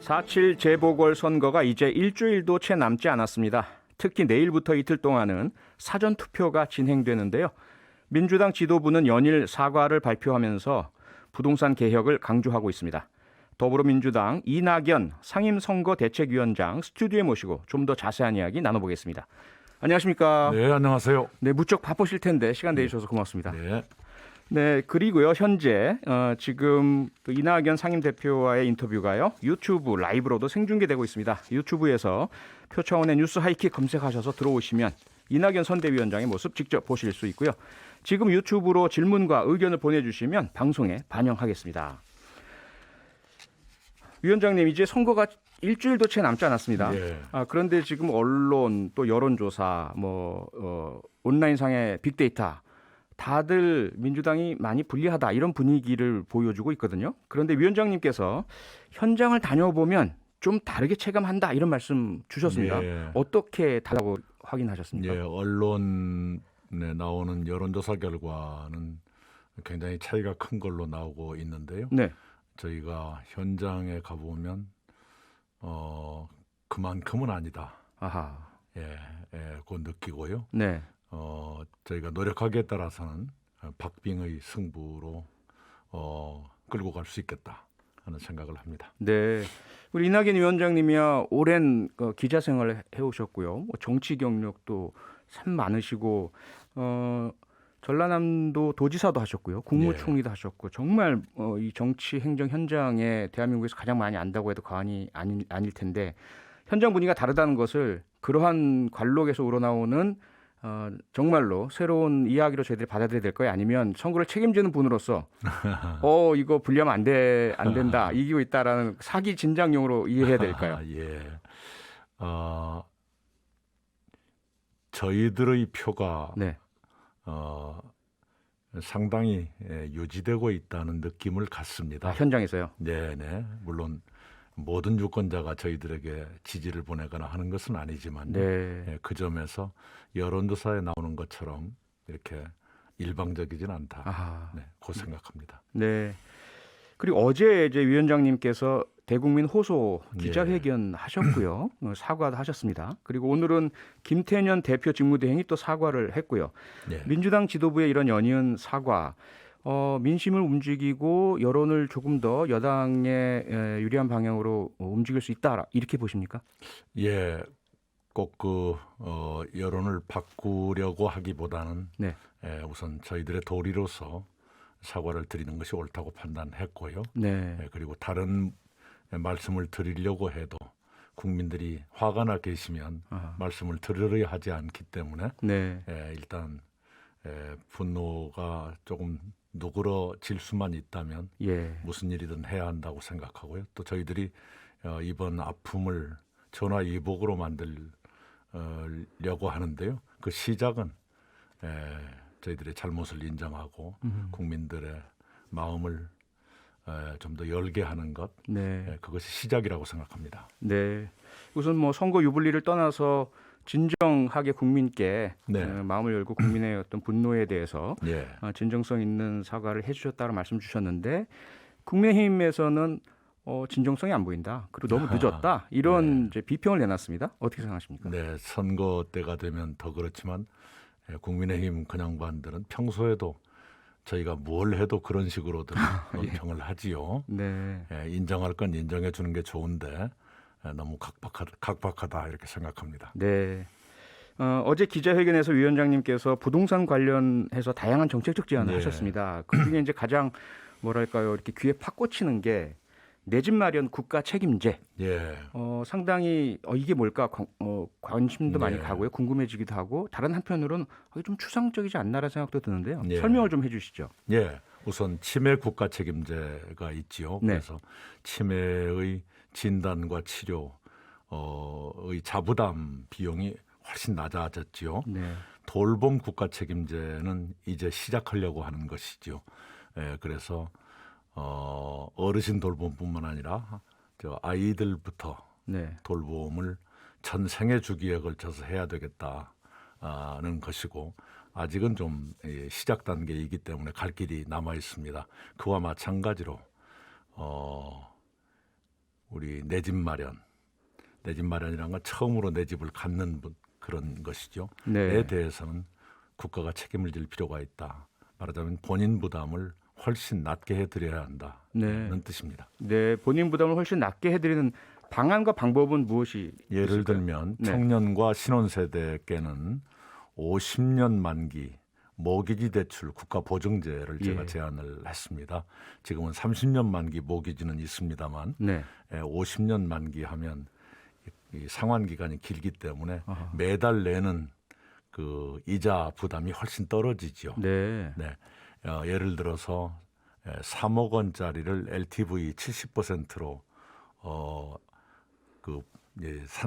4.7 재보궐선거가 이제 일주일도 채 남지 않았습니다. 특히 내일부터 이틀 동안은 사전투표가 진행되는데요. 민주당 지도부는 연일 사과를 발표하면서 부동산 개혁을 강조하고 있습니다. 더불어민주당 이낙연 상임선거대책위원장 스튜디오에 모시고 좀 더 자세한 이야기 나눠보겠습니다. 안녕하십니까? 네, 안녕하세요. 네, 무척 바쁘실 텐데 시간 내주셔서 고맙습니다. 네. 네, 그리고요 현재 지금 이낙연 상임대표와의 인터뷰가요 유튜브 라이브로도 생중계되고 있습니다. 유튜브에서 표창원의 뉴스 하이킥 검색하셔서 들어오시면 이낙연 선대위원장의 모습 직접 보실 수 있고요. 지금 유튜브로 질문과 의견을 보내주시면 방송에 반영하겠습니다. 위원장님, 이제 선거가 일주일도 채 남지 않았습니다. 예. 그런데 지금 언론 또 여론조사 온라인상의 빅데이터 다들 민주당이 많이 불리하다 이런 분위기를 보여주고 있거든요. 그런데 위원장님께서 현장을 다녀보면 좀 다르게 체감한다 이런 말씀 주셨습니다. 예. 어떻게 다르다고 확인하셨습니까? 예, 언론에 나오는 여론조사 결과는 굉장히 차이가 큰 걸로 나오고 있는데요. 네. 저희가 현장에 가보면 그만큼은 아니다. 아하. 그거 느끼고요. 네. 저희가 노력하기에 따라서는 박빙의 승부로 끌고 갈 수 있겠다 하는 생각을 합니다. 네. 우리 이낙연 위원장님이야 오랜 기자 생활을 해오셨고요. 정치 경력도 참 많으시고 전라남도 도지사도 하셨고요. 국무총리도 하셨고 정말 이 정치 행정 현장에 대한민국에서 가장 많이 안다고 해도 과언이 아닐 텐데 현장 분위기가 다르다는 것을 그러한 관록에서 우러나오는 정말로 새로운 이야기로 저희들이 받아들여야 될 거예요? 아니면 선거를 책임지는 분으로서 이거 불리하면 안 된다. 이기고 있다라는 사기 진작용으로 이해해야 될까요? 예. 저희들의 표가 네. 상당히 유지되고 있다는 느낌을 갖습니다. 현장에서요? 네. 물론 모든 유권자가 저희들에게 지지를 보내거나 하는 것은 아니지만 네. 그 점에서 여론조사에 나오는 것처럼 이렇게 일방적이진 않다. 그 생각합니다. 네. 그리고 어제 이제 위원장님께서 대국민 호소 기자회견 하셨고요. 사과도 하셨습니다. 그리고 오늘은 김태년 대표 직무대행이 또 사과를 했고요. 네. 민주당 지도부의 이런 연이은 사과, 민심을 움직이고 여론을 조금 더 여당에 유리한 방향으로 움직일 수 있다 이렇게 보십니까? 예, 꼭 여론을 바꾸려고 하기보다는 네. 우선 저희들의 도리로서 사과를 드리는 것이 옳다고 판단했고요. 네. 그리고 다른 말씀을 드리려고 해도 국민들이 화가 나 계시면 말씀을 들으려 하지 않기 때문에 네. 일단 분노가 조금 누그러질 수만 있다면 무슨 일이든 해야 한다고 생각하고요. 또 저희들이 이번 아픔을 전화위복으로 만들려고 하는데요. 그 시작은 저희들의 잘못을 인정하고 국민들의 마음을 좀 더 열게 하는 것, 그것이 시작이라고 생각합니다. 네. 우선 뭐 선거 유불리를 떠나서 진정하게 국민께 마음을 열고 국민의 어떤 분노에 대해서 진정성 있는 사과를 해주셨다고 말씀 주셨는데 국민의힘에서는 진정성이 안 보인다. 그리고 너무 늦었다. 이런 이제 비평을 내놨습니다. 어떻게 생각하십니까? 네, 선거 때가 되면 더 그렇지만 국민의힘 근양반들은 평소에도 저희가 뭘 해도 그런 식으로들 논평을 하지요. 네. 인정할 건 인정해 주는 게 좋은데 너무 각박하다 이렇게 생각합니다. 네. 어제 기자회견에서 위원장님께서 부동산 관련해서 다양한 정책적 제안을 하셨습니다. 그중에 이제 가장 뭐랄까요, 이렇게 귀에 팍 꽂히는 게 내 집 마련 국가 책임제. 상당히 이게 뭘까 관심도 많이 가고요, 궁금해지기도 하고 다른 한편으로는 이게 좀 추상적이지 않나라는 생각도 드는데요. 설명을 좀 해주시죠. 우선 치매 국가 책임제가 있지요. 그래서 치매의 진단과 치료의 자부담 비용이 훨씬 낮아졌지요. 돌봄 국가 책임제는 이제 시작하려고 하는 것이죠. 그래서 어르신 돌봄뿐만 아니라 아이들부터 돌봄을 전생의 주기에 걸쳐서 해야 되겠다는 것이고 아직은 좀 시작 단계이기 때문에 갈 길이 남아 있습니다. 그와 마찬가지로 우리 내 집 마련, 내 집 마련이라는 건 처음으로 내 집을 갖는 그런 것이죠. 네. 에 대해서는 국가가 책임을 질 필요가 있다. 말하자면 본인 부담을 훨씬 낮게 해드려야 한다. 네. 는 뜻입니다. 네, 본인 부담을 훨씬 낮게 해드리는 방안과 방법은 무엇이 예를 있을까요? 들면 네. 청년과 신혼세대께는 50년 만기 모기지 대출 국가 보증제를 제가 예. 제안을 했습니다. 지금은 30년 만기 모기지는 있습니다만 네. 50년 만기 하면 이 상환 기간이 길기 때문에 아하. 매달 내는 그 이자 부담이 훨씬 떨어지죠. 네. 네. 예를 들어서 3억 원짜리를 LTV 70%로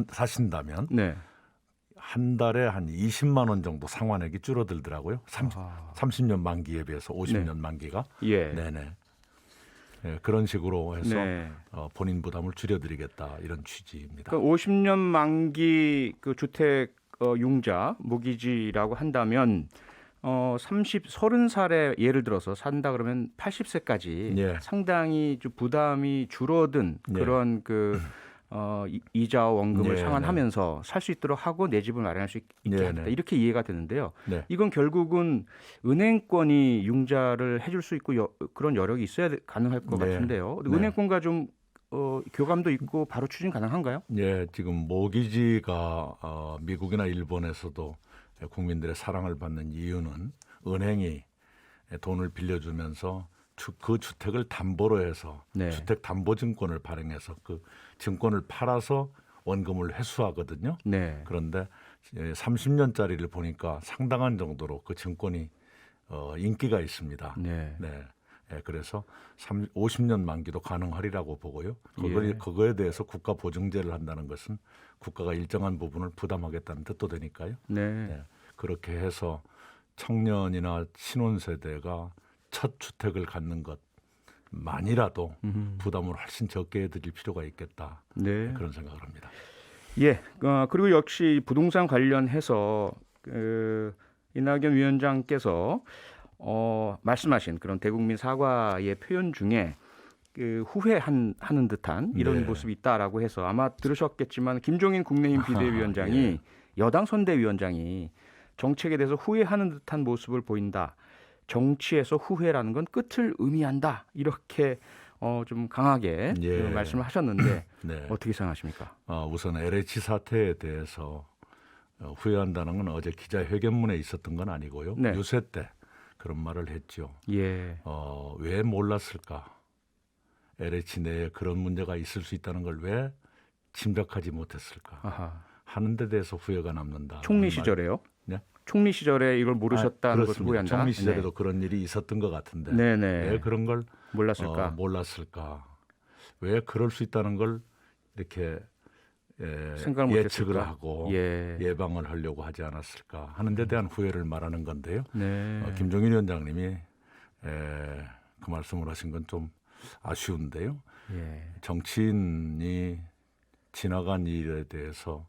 사신다면 네. 한 달에 한 20만 원 정도 상환액이 줄어들더라고요. 아하. 30년 만기에 비해서 50년 네. 만기가. 예. 네네. 네, 그런 식으로 해서 네. 본인 부담을 줄여드리겠다 이런 취지입니다. 그러니까 50년 만기 그 주택 융자 모기지라고 한다면 30살에 예를 들어서 산다 그러면 80세까지 예. 상당히 좀 부담이 줄어든 예. 그런 그 이자와 원금을 네, 상환하면서 살 수 있도록 하고 내 집을 마련할 수 있게 네, 하겠다. 네. 이렇게 이해가 되는데요. 네. 이건 결국은 은행권이 융자를 해줄 수 있고 그런 여력이 있어야 가능할 것 네. 같은데요. 네. 은행권과 좀 교감도 있고 바로 추진 가능한가요? 예, 지금 모기지가 미국이나 일본에서도 국민들의 사랑을 받는 이유는 은행이 돈을 빌려주면서 그 주택을 담보로 해서 네. 주택담보증권을 발행해서 그 증권을 팔아서 원금을 회수하거든요. 네. 그런데 30년짜리를 보니까 상당한 정도로 그 증권이 인기가 있습니다. 네. 네. 예, 그래서 50년 만기도 가능하리라고 보고요. 예. 그거에 대해서 국가 보증제를 한다는 것은 국가가 일정한 부분을 부담하겠다는 뜻도 되니까요. 네. 네. 그렇게 해서 청년이나 신혼세대가 첫 주택을 갖는 것만이라도 부담을 훨씬 적게 해드릴 필요가 있겠다. 네. 그런 생각을 합니다. 예. 그리고 역시 부동산 관련해서 이낙연 위원장께서 말씀하신 그런 대국민 사과의 표현 중에 후회하는 듯한 이런 네. 모습이 있다라고 해서 아마 들으셨겠지만 김종인 국민의힘 비대위원장이 예. 여당 선대위원장이 정책에 대해서 후회하는 듯한 모습을 보인다. 정치에서 후회라는 건 끝을 의미한다. 이렇게 좀 강하게 예. 말씀을 하셨는데 네. 어떻게 생각하십니까? 우선 LH 사태에 대해서 후회한다는 건 어제 기자회견문에 있었던 건 아니고요. 네. 유세 때 그런 말을 했죠. 예. 왜 몰랐을까? LH 내에 그런 문제가 있을 수 있다는 걸 왜 짐작하지 못했을까? 아하. 하는 데 대해서 후회가 남는다. 총리 시절에요? 네? 총리 시절에 이걸 모르셨다는 것을 그렇습니다. 후회한다. 총리 시절에도 그런 일이 있었던 것 같은데 네네. 왜 그런 걸 몰랐을까? 몰랐을까? 왜 그럴 수 있다는 걸 이렇게 생각을 예측을 못했을까? 하고 예. 예방을 하려고 하지 않았을까 하는 데 대한 후회를 말하는 건데요. 네. 김종인 위원장님이 그 말씀을 하신 건 좀 아쉬운데요. 예. 정치인이 지나간 일에 대해서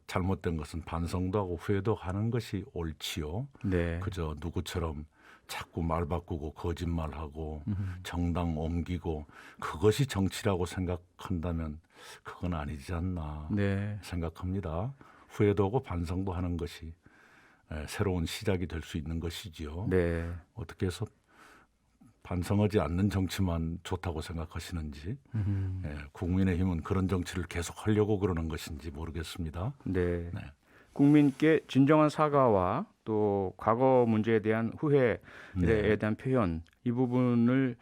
잘못된 것은 반성도 하고 후회도 하는 것이 옳지요. 네. 그저 누구처럼 자꾸 말 바꾸고 거짓말하고 정당 옮기고 그것이 정치라고 생각한다면 그건 아니지 않나 네. 생각합니다. 후회도 하고 반성도 하는 것이 새로운 시작이 될 수 있는 것이지요. 네. 어떻게 해서 반성하지 않는 정치만 좋다고 생각하시는지 국민의힘은 그런 정치를 계속 하려고 그러는 것인지 모르겠습니다. 네. 네. 국민께 진정한 사과와 또 과거 문제에 대한 후회에 네. 대한 표현 이 부분을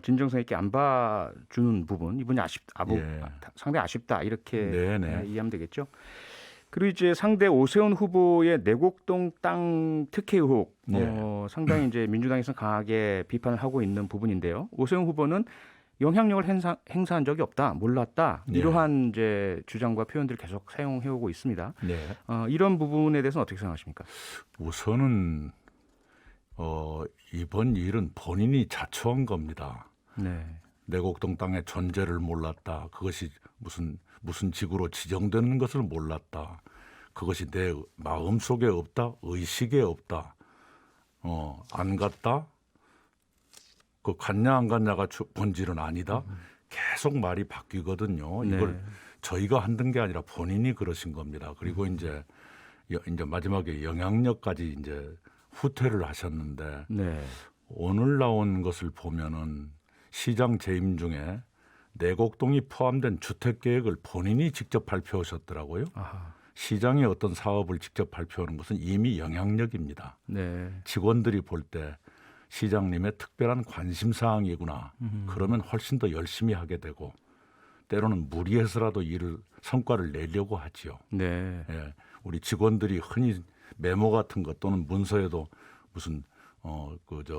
진정성 있게 안 봐주는 부분 이분이 예. 상당히 아쉽다 이렇게 네네. 이해하면 되겠죠. 그리고 이제 상대 오세훈 후보의 내곡동 땅 특혜 의혹 상당히 이제 민주당에서 강하게 비판을 하고 있는 부분인데요. 오세훈 후보는 영향력을 행사한 적이 없다, 몰랐다 이러한 이제 주장과 표현들을 계속 사용해오고 있습니다. 네. 이런 부분에 대해서는 어떻게 생각하십니까? 우선은 이번 일은 본인이 자초한 겁니다. 네. 내곡동 땅의 존재를 몰랐다. 그것이 무슨 지구로 지정되는 것을 몰랐다. 그것이 내 마음 속에 없다. 의식에 없다. 안 갔다. 그 갔냐 안 갔냐가 본질은 아니다. 계속 말이 바뀌거든요. 네. 이걸 저희가 한든 게 아니라 본인이 그러신 겁니다. 그리고 이제 마지막에 영향력까지 이제 후퇴를 하셨는데 네. 오늘 나온 것을 보면은 시장 재임 중에 내곡동이 포함된 주택 계획을 본인이 직접 발표하셨더라고요. 아하. 시장의 어떤 사업을 직접 발표하는 것은 이미 영향력입니다. 네. 직원들이 볼 때 시장님의 특별한 관심 사항이구나. 그러면 훨씬 더 열심히 하게 되고 때로는 무리해서라도 성과를 내려고 하지요. 네. 예, 우리 직원들이 흔히 메모 같은 것 또는 문서에도 무슨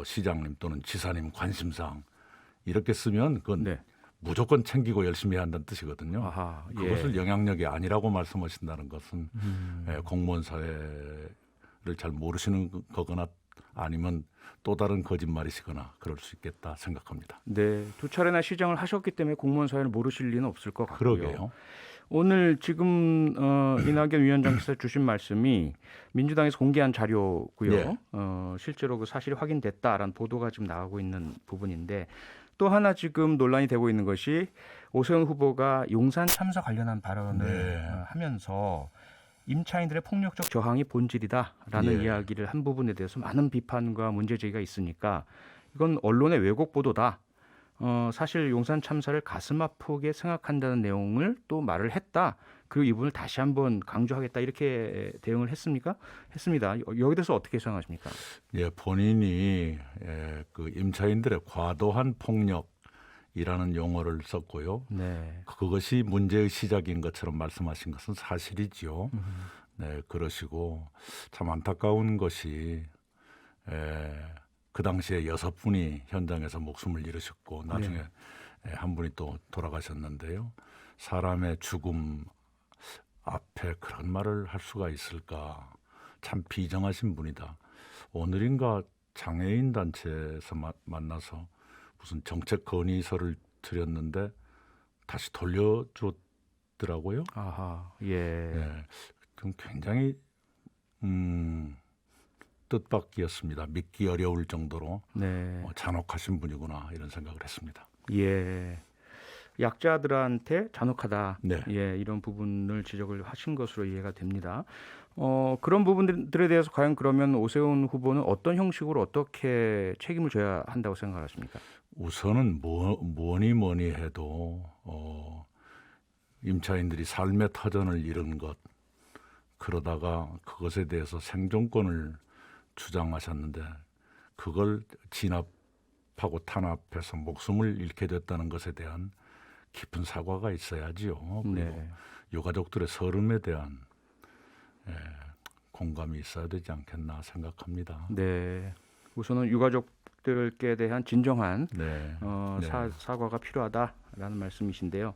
시장님 또는 지사님 관심사항 이렇게 쓰면 그건 네. 무조건 챙기고 열심히 해야 한다는 뜻이거든요. 아하. 예. 그것을 영향력이 아니라고 말씀하신다는 것은 공무원 사회를 잘 모르시는 거거나 아니면 또 다른 거짓말이시거나 그럴 수 있겠다 생각합니다. 네. 두 차례나 시장을 하셨기 때문에 공무원 사회를 모르실 리는 없을 것 같고요. 그러게요. 오늘 지금 이낙연 위원장께서 주신 말씀이 민주당에서 공개한 자료고요. 네. 실제로 그 사실이 확인됐다라는 보도가 지금 나오고 있는 부분인데 또 하나 지금 논란이 되고 있는 것이 오세훈 후보가 용산 참사 관련한 발언을 네. 하면서 임차인들의 폭력적 저항이 본질이다라는 예. 이야기를 한 부분에 대해서 많은 비판과 문제 제기가 있으니까 이건 언론의 왜곡 보도다. 사실 용산 참사를 가슴 아프게 생각한다는 내용을 또 말을 했다. 그리고 이 부분을 다시 한번 강조하겠다. 이렇게 대응을 했습니까? 했습니다. 여기 대해서 어떻게 생각하십니까? 예, 본인이 그 임차인들의 과도한 폭력이라는 용어를 썼고요. 네. 그것이 문제의 시작인 것처럼 말씀하신 것은 사실이지요. 네, 그러시고 참 안타까운 것이 그 당시에 6분이 현장에서 목숨을 잃으셨고 나중에 한 분이 또 돌아가셨는데요. 사람의 죽음 앞에 그런 말을 할 수가 있을까? 참 비정하신 분이다. 오늘인가 장애인 단체에서 만나서 무슨 정책 건의서를 드렸는데 다시 돌려줬더라고요. 아하. 예. 네, 그럼 굉장히 뜻밖이었습니다. 믿기 어려울 정도로 네. 잔혹하신 분이구나 이런 생각을 했습니다. 예. 약자들한테 잔혹하다. 네. 예, 이런 부분을 지적을 하신 것으로 이해가 됩니다. 그런 부분들에 대해서 과연 그러면 오세훈 후보는 어떤 형식으로 어떻게 책임을 져야 한다고 생각하십니까? 우선은 뭐니 해도 임차인들이 삶의 터전을 잃은 것 그러다가 그것에 대해서 생존권을 주장하셨는데 그걸 진압하고 탄압해서 목숨을 잃게 됐다는 것에 대한 깊은 사과가 있어야지요. 그리고 네. 유가족들의 서름에 대한 공감이 있어야 되지 않겠나 생각합니다. 네. 우선은 유가족들께 대한 진정한 네. 사과가 필요하다라는 말씀이신데요.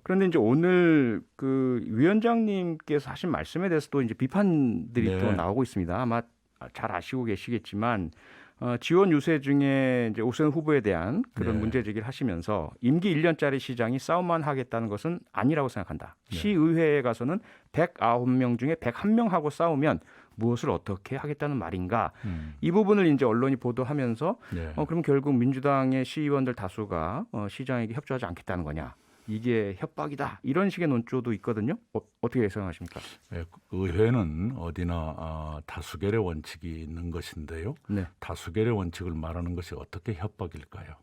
그런데 이제 오늘 그 위원장님께서 하신 말씀에 대해서 또 이제 비판들이 네. 또 나오고 있습니다. 아마 잘 아시고 계시겠지만 지원 유세 중에 이제 오세훈 후보에 대한 그런 네. 문제 제기를 하시면서 임기 1년짜리 시장이 싸움만 하겠다는 것은 아니라고 생각한다. 네. 시의회에 가서는 109명 중에 101명하고 싸우면 무엇을 어떻게 하겠다는 말인가? 이 부분을 이제 언론이 보도하면서 네. 그럼 결국 민주당의 시의원들 다수가 시장에게 협조하지 않겠다는 거냐? 이게 협박이다. 이런 식의 논조도 있거든요. 어떻게 생각하십니까? 의회는 어디나 다수결의 원칙이 있는 것인데요. 네. 다수결의 원칙을 말하는 것이 어떻게 협박일까요?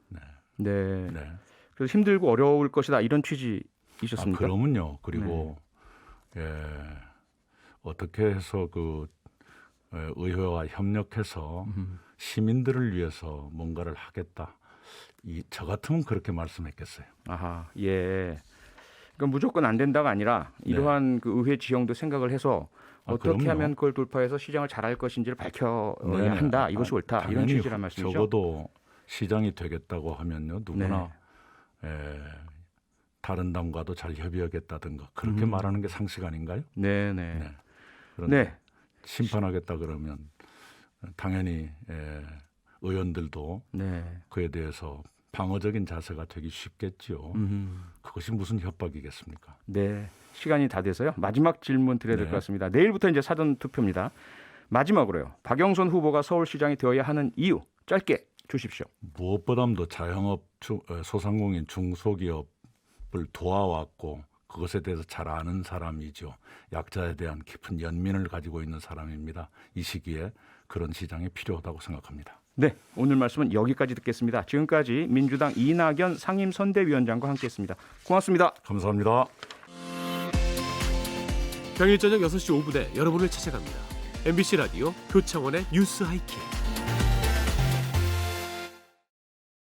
네. 네. 그래서 힘들고 어려울 것이다. 이런 취지이셨습니까? 그러면요. 그리고 어떻게 해서 그 의회와 협력해서 시민들을 위해서 뭔가를 하겠다. 저 같으면 그렇게 말씀했겠어요. 아하, 예. 그러니까 무조건 안 된다가 아니라 이러한 그 의회 지형도 생각을 해서 어떻게 그럼요. 하면 그걸 돌파해서 시장을 잘할 것인지를 밝혀야 네. 한다. 이것이 옳다. 이런 당연히 취지란 말씀이죠. 적어도 시장이 되겠다고 하면요. 누구나 다른 당과도 잘 협의하겠다든가 그렇게 말하는 게 상식 아닌가요? 네네. 그런데 네. 심판하겠다 그러면 당연히 의원들도 그에 대해서 방어적인 자세가 되기 쉽겠죠. 그것이 무슨 협박이겠습니까? 네. 시간이 다 돼서요. 마지막 질문 드려야 될 것 같습니다. 내일부터 이제 사전 투표입니다. 마지막으로요. 박영선 후보가 서울시장이 되어야 하는 이유 짧게 주십시오. 무엇보다도 자영업, 소상공인, 중소기업을 도와왔고 그것에 대해서 잘 아는 사람이죠. 약자에 대한 깊은 연민을 가지고 있는 사람입니다. 이 시기에 그런 시장이 필요하다고 생각합니다. 네, 오늘 말씀은 여기까지 듣겠습니다. 지금까지 민주당 이낙연 상임선대위원장과 함께했습니다. 고맙습니다. 감사합니다. 평일 저녁 6시 5분에 여러분을 찾아갑니다. MBC 라디오 표창원의 뉴스 하이킥.